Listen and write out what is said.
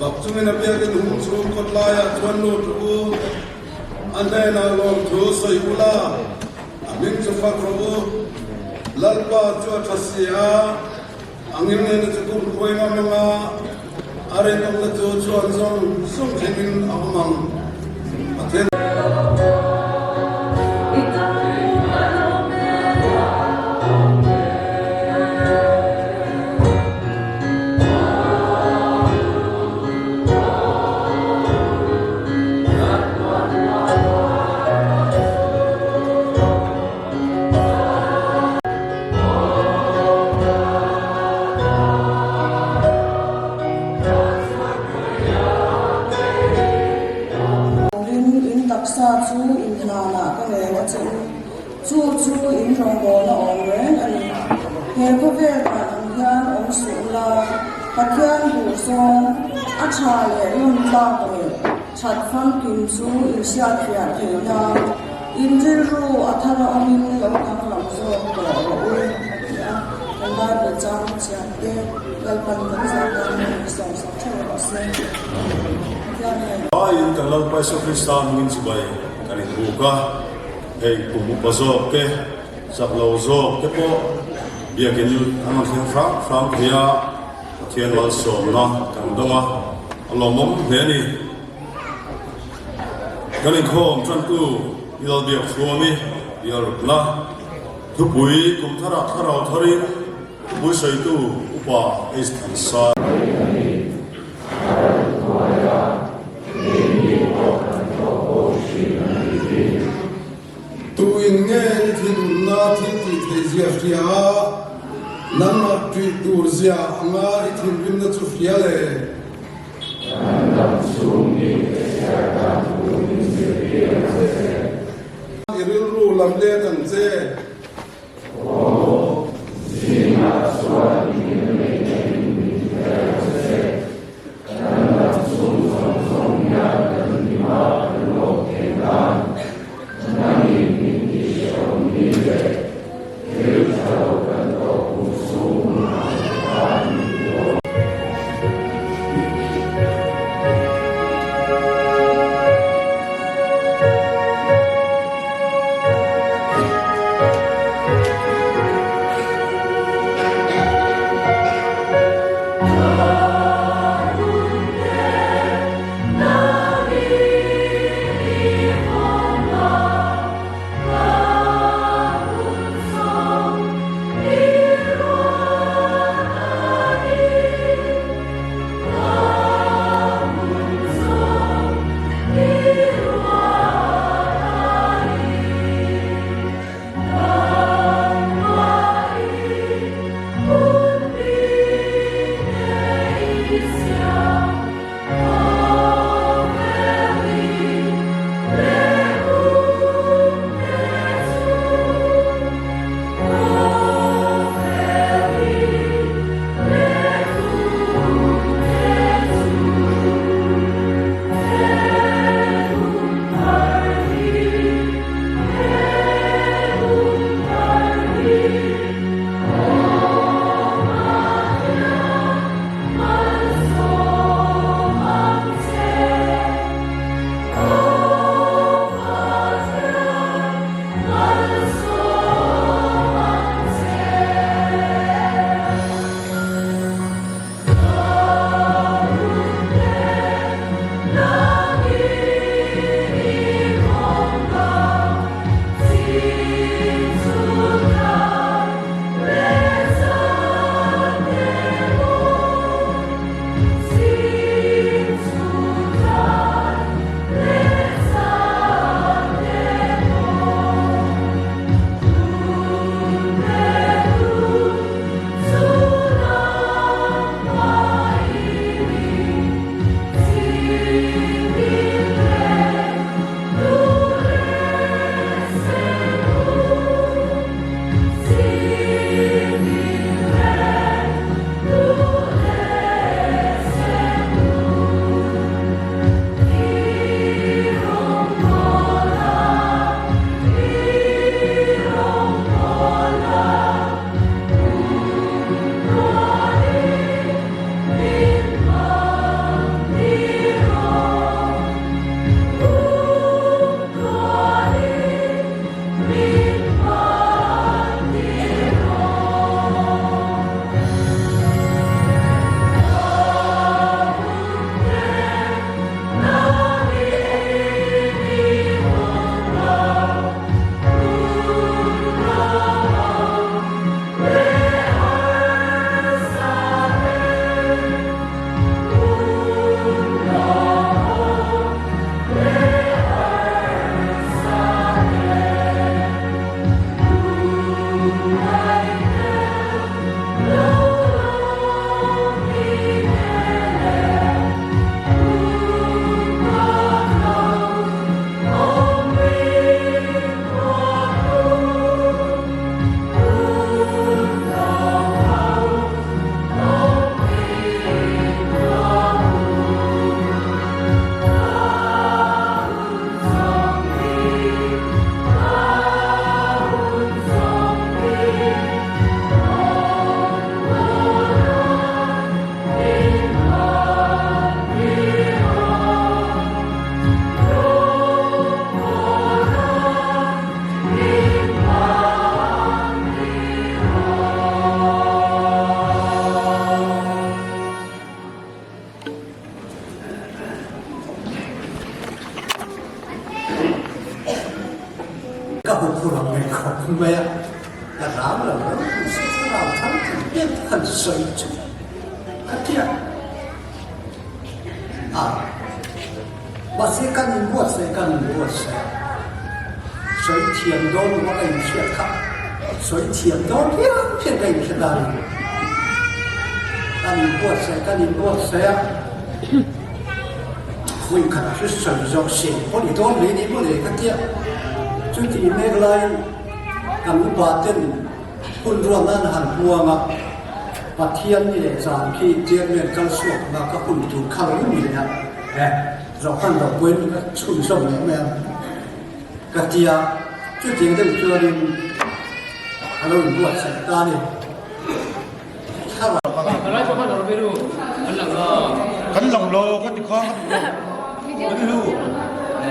bak chungin apia ke hum chu kotlaya chuan no tu ande na lom thu soi ula amin chu fa kro lalpa chu thasia angin ne chu kum koi ma ma are kam la chu chuan zong sum themin amang athen sa chu in hlana ka nge wa chu in rong bo na ong ren ani he ko ve ka ang hian ong su la pathian bu song a tha le yun ba ko chat phang kim chu in sia thia theina in jil ru athara amin lo khang lam zo ko ro ya kan ba de chang chia te kal pan kan sa ka ni song sa che ro se in kalau paso Kristan ngin sibai kanin buka hei kumu paso ke saklo zo ke po dia kenyu amang hian frank hia thian wal so na kan donga alomom heni kanin khom tran tu il dia khuami dia rutla thupui kum thara tharau tharin bui sai tu upa is thansa tu in nge thin na thin ti the zia fia nam ma tu tur zia anga I thin bin na chu fia le iril ru lam le kan che ผู้หลังไม่ขอบคุณแม่แต่ถามเราแล้วสิ่งที่เราทำถึงเป็นทันสวยจุดขัดเทียบว่าเสียกันบวชเสียกันบวชเสียสวยเทียมโดนว่าไอ้เชี่ยครับสวยเทียมโดนเพี้ยเพี้ยไอ้เชี่ยดันกันบวชเสียกันบวชเสียคุยขนาดที่สวยจอกเสียคนอีโดนเลยนี่พวกเลยขัดเทียบจุดที่เมฆลายกันบาดเจ็บคุณรวมนั้นหันหัวมาปัทเทียนนี่จานที่เจียนเนี่ยกันสวกมาก็คุณถูกข้าวนี่นะเราขั้นเราเว้นก็ชุ่มชุ่มเนี่ยแม่กะเจียจุดจริงเรื่องตัวนี้เราบวชใส่ตาเนี่ยถ้าเรา อะไรพวกเราไม่รู้อันหลังก็ ขันหลงโลก็ติดข้อไม่รู้ อะไร